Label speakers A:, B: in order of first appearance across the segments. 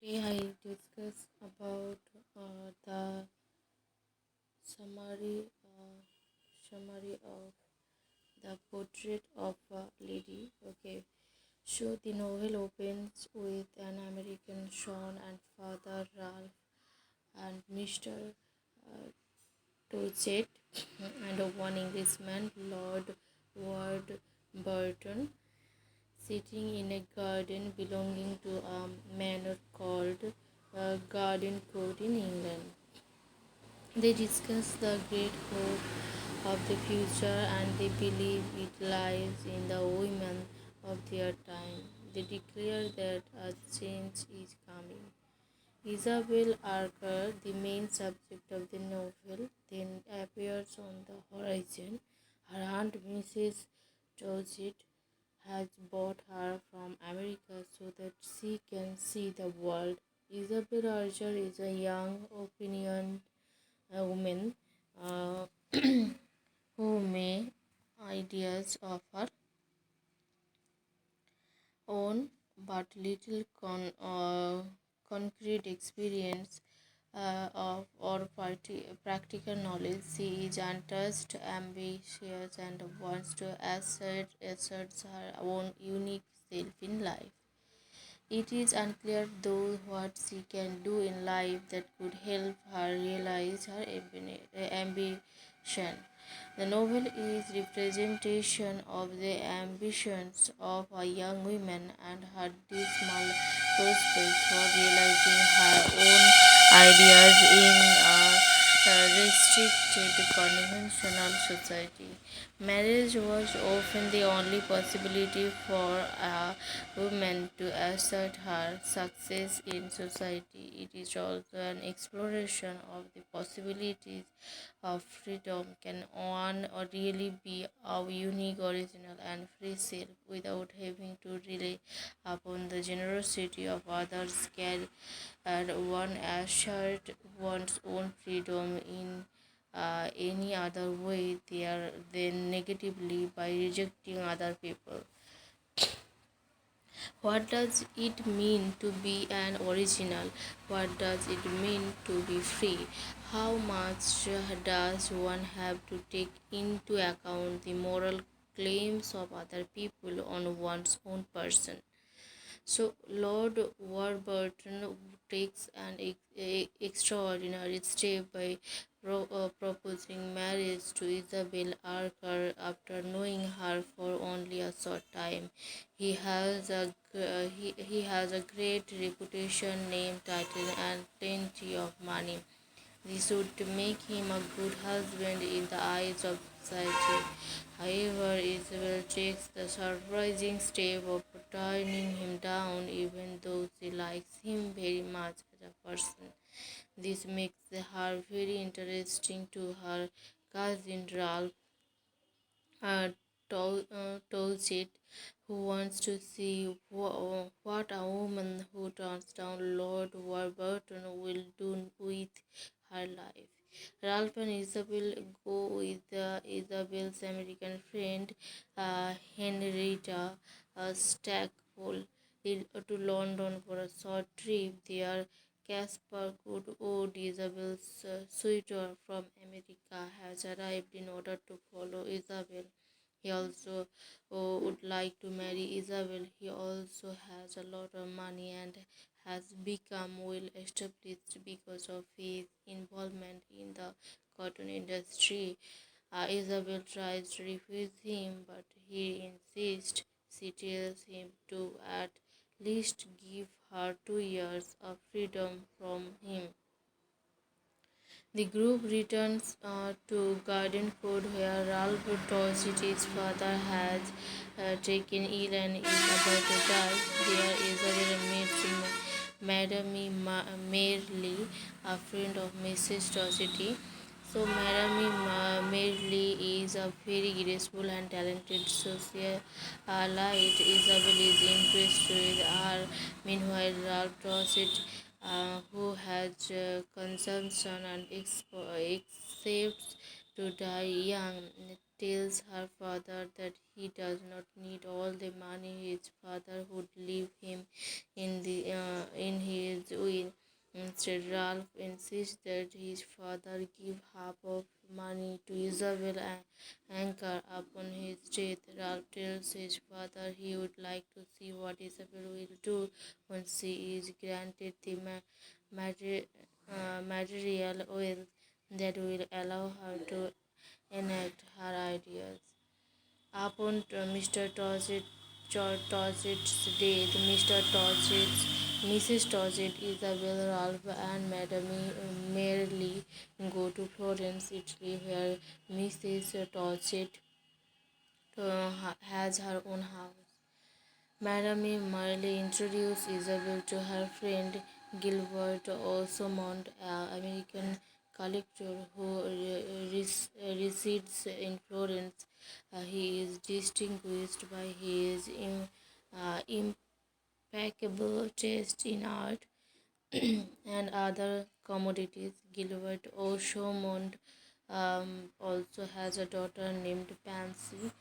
A: Today I discuss about the summary summary of the portrait of a lady. Okay, so the novel opens with an American son and father Ralph and Mr. Uh, Dorset and one Englishman Lord Ward Burton sitting in a garden belonging to a manor called Garden Court in England. They discuss the great hope of the future and they believe it lies in the women of their time. They declare that a change is coming. Isabel Archer, the main subject of the novel, then appears on the horizon. Her aunt Mrs. Dorset has bought her from America so that she can see the world. Isabel Archer is a young, opinionated woman uh, who may ideas of her own but little concrete experience of or practical knowledge. She is untouched, ambitious, and wants to assert her own unique self in life. It is unclear though what she can do in life that could help her realize her ambition. The novel is representation of the ambitions of a young woman and her dismal prospect for realizing her own ideas in a restricted conventional society. Marriage was often the only possibility for a woman to assert her success in society. It is also an exploration of the possibilities of freedom. Can one or really be a unique, original, and free self without having to rely upon the generosity of others? Can one assert one's own freedom in any other way there than negatively by rejecting other people? What does it mean to be an original? What does it mean to be free? How much does one have to take into account the moral claims of other people on one's own person? So Lord Warburton takes an extraordinary step by proposing marriage to Isabel Archer after knowing her for only a short time. He has a great reputation, name, title, and plenty of money. This would make him a good husband in the eyes of society. However, Isabel takes the surprising step of turning him down even though she likes him very much as a person. This makes her very interesting to her cousin Ralph tells it who wants to see what a woman who turns down Lord Warburton will do with her life. Ralph and Isabel go with Isabel's American friend Henrietta Stackpole to London for a short trip. There, Caspar Goodwood, Isabel's suitor from America, has arrived in order to follow Isabel. He also would like to marry Isabel. He also has a lot of money and has become well established because of his involvement in the cotton industry. Isabel tries to refuse him, but he insists. She tells him to at least give her 2 years of freedom from him. The group returns to Garden Court where Ralph Dorset's father has taken ill and is about to die. There Isabel meets Madame Merely, a friend of Mrs. Dorset. So Madame Merely is a very graceful and talented socialite. Isabel is impressed with her. Meanwhile, Ralph Dorset who has consumption and accepts to die young, tells her father that he does not need all the money his father would leave him in his Instead, Ralph insists that his father give half of money to Isabel and Anchor upon his death. Ralph tells his father he would like to see what Isabel will do when she is granted the material wealth that will allow her to enact her ideas. Upon Mr. Todgett's death, Mrs. Todgett, Isabel, Ralph, and Madame merely go to Florence, Italy, where Mrs. Todgett has her own house. Madame Marley introduced Isabel to her friend Gilbert Osmond, an American collector who resides in Florence. He is distinguished by his impeccable taste in art and other commodities. Gilbert Osmond also has a daughter named Pansy.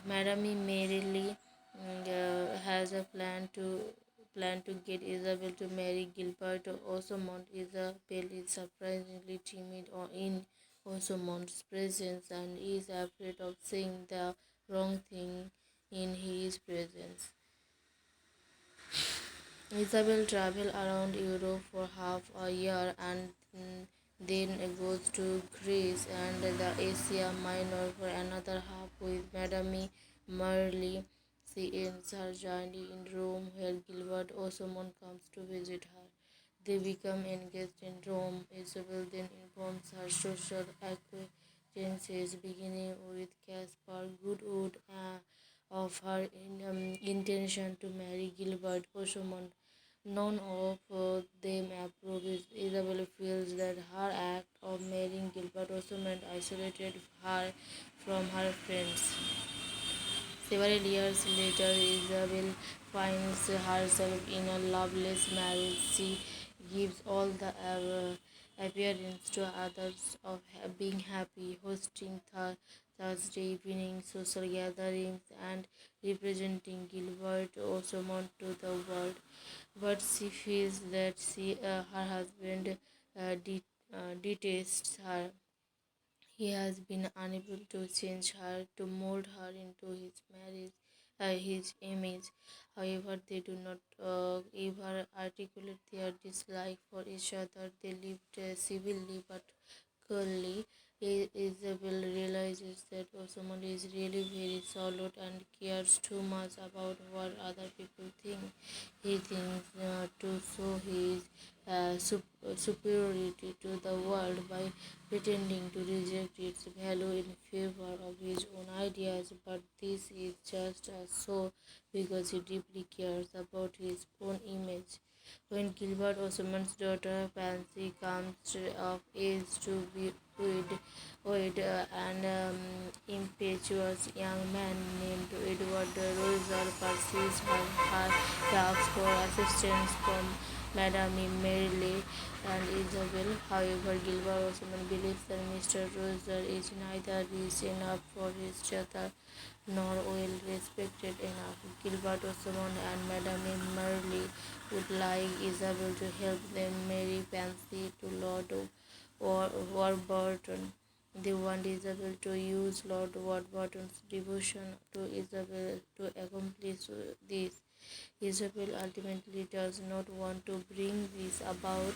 A: Madame Merrily has a plan to get Isabel to marry Gilbert Osmond. Isabel is surprisingly timid in Osmond's presence and is afraid of saying the wrong thing in his presence. Isabel travels around Europe for half a year and then goes to Greece and the Asia Minor for another half with Madame Merle. She ends her journey in Rome where Gilbert Osmond comes to visit her. They become engaged in Rome. Isabel then informs her social acquaintances, beginning with Caspar Goodwood, of her intention to marry Gilbert Osmond. None of them approve. Isabel feels that her act of marrying Gilbert Osmond isolated her from her friends. Several years later, Isabel finds herself in a loveless marriage. She gives all the appearance to others of being happy, hosting Thursday evening social gatherings and representing Gilbert Osmond to the world. But she feels that her husband detests her. He has been unable to change her, to mold her into his image. However, they do not ever articulate their dislike for each other. They lived civilly but coolly. Isabel realizes that Osmond is really very solid and cares too much about what other people think. He thinks to show his superiority to the world by pretending to reject its value in favor of his own ideas, but this is just so because he deeply cares about his own image. When Gilbert Osmond's daughter Pansy comes of age to be an impetuous young man named Edward Roser pursues her. He asks for assistance from Madame Merle and Isabel. However, Gilbert Osmond believes that Mr. Roser is neither rich enough for his daughter nor well respected enough. Gilbert Osmond and Madame Merle would like Isabel to help them marry Pansy to Lord Warburton. They want Isabel to use Lord Warburton's devotion to Isabel to accomplish this. Isabel ultimately does not want to bring this about,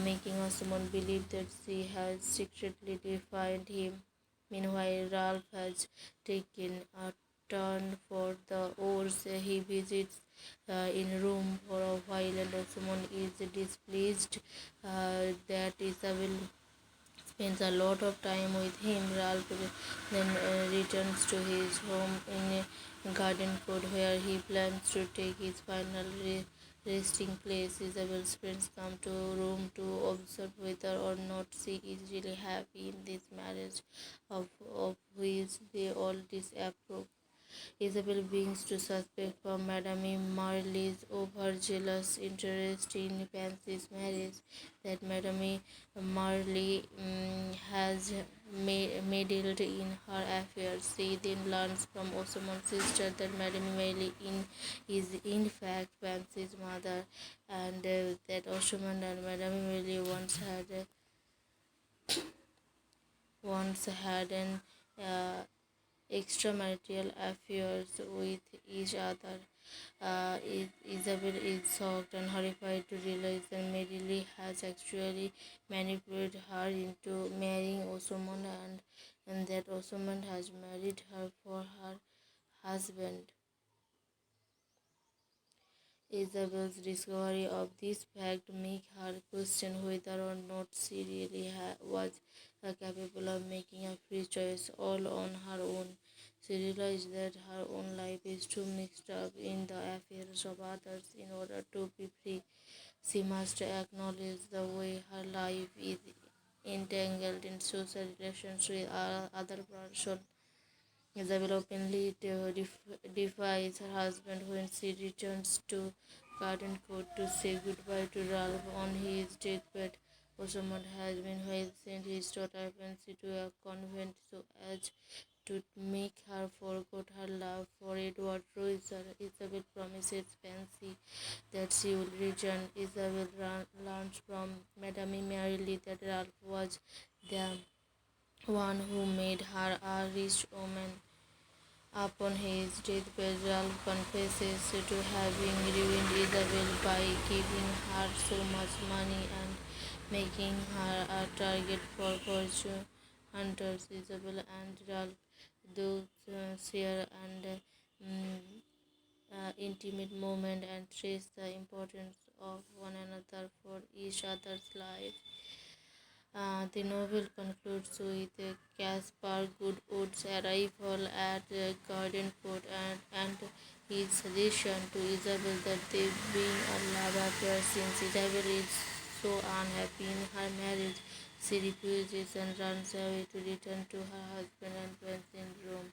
A: making Osmond believe that she has secretly defied him. Meanwhile, Ralph has taken a turn for the worse. He visits in Rome for a while, and Osmond is displeased that Isabel spends a lot of time with him. Ralph then returns to his home in Gardencourt, where he plans to take his final resting place. Isabel's friends come to Rome to observe whether or not she is really happy in this marriage, of which they all disapprove. Isabel begins to suspect from Madame Marley's overzealous interest in Fancy's marriage that Madame Marley has meddled in her affairs. She then learns from Osman's sister that Madame Marley is in fact Fancy's mother, and that Osman and Madame Marley once had an uh, extramarital affairs with each other. Isabel is shocked and horrified to realize that Merrily has actually manipulated her into marrying Osman, and that Osman has married her for her husband. Isabel's discovery of this fact makes her question whether or not she really was capable of making a free choice all on her own. She realized that her own life is too mixed up in the affairs of others in order to be free. She must acknowledge the way her life is entangled in social relations with other persons. Isabel openly defies her husband when she returns to Garden Court to say goodbye to Ralph on his deathbed. Osmond has meanwhile sent his daughter Fancy to a convent so as to make her forget her love for Edward Roycer. Isabel promises Fancy that she will return. Isabel learns from Madame Merrily that Ralph was the one who made her a rich woman. Upon his deathbed, Ralph confesses to having ruined Isabel by giving her so much money and making her a target for fortune hunters. Isabel and Ralph do share and intimate moment and trace the importance of one another for each other's life. The novel concludes with Caspar Goodwood's arrival at Garden Court and his suggestion to Isabel that they being a love affair since Isabel is so unhappy in her marriage. She refuses and runs away to return to her husband and friends in Rome.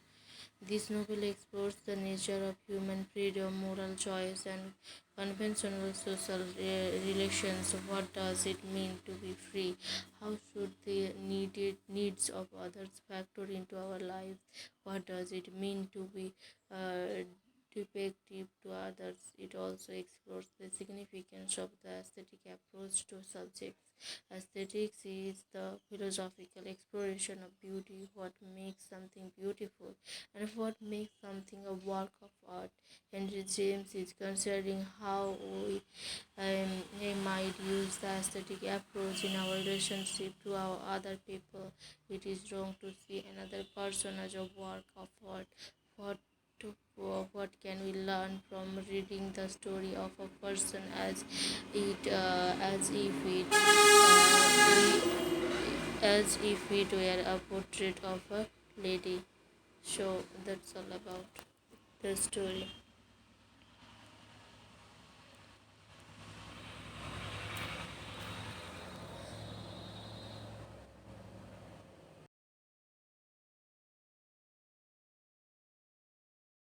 A: This novel explores the nature of human freedom, moral choice, and conventional social relations. What does it mean to be free? How should the needs of others factor into our lives? What does it mean to be uh, defective to others? It also explores the significance of the aesthetic approach to subjects. Aesthetics is the philosophical exploration of beauty, what makes something beautiful and what makes something a work of art. Henry James is considering how we might use the aesthetic approach in our relationship to our other people. It is wrong to see another person as a work of art. What what can we learn from reading the story of a person as if it were a portrait of a lady? So that's all about the story.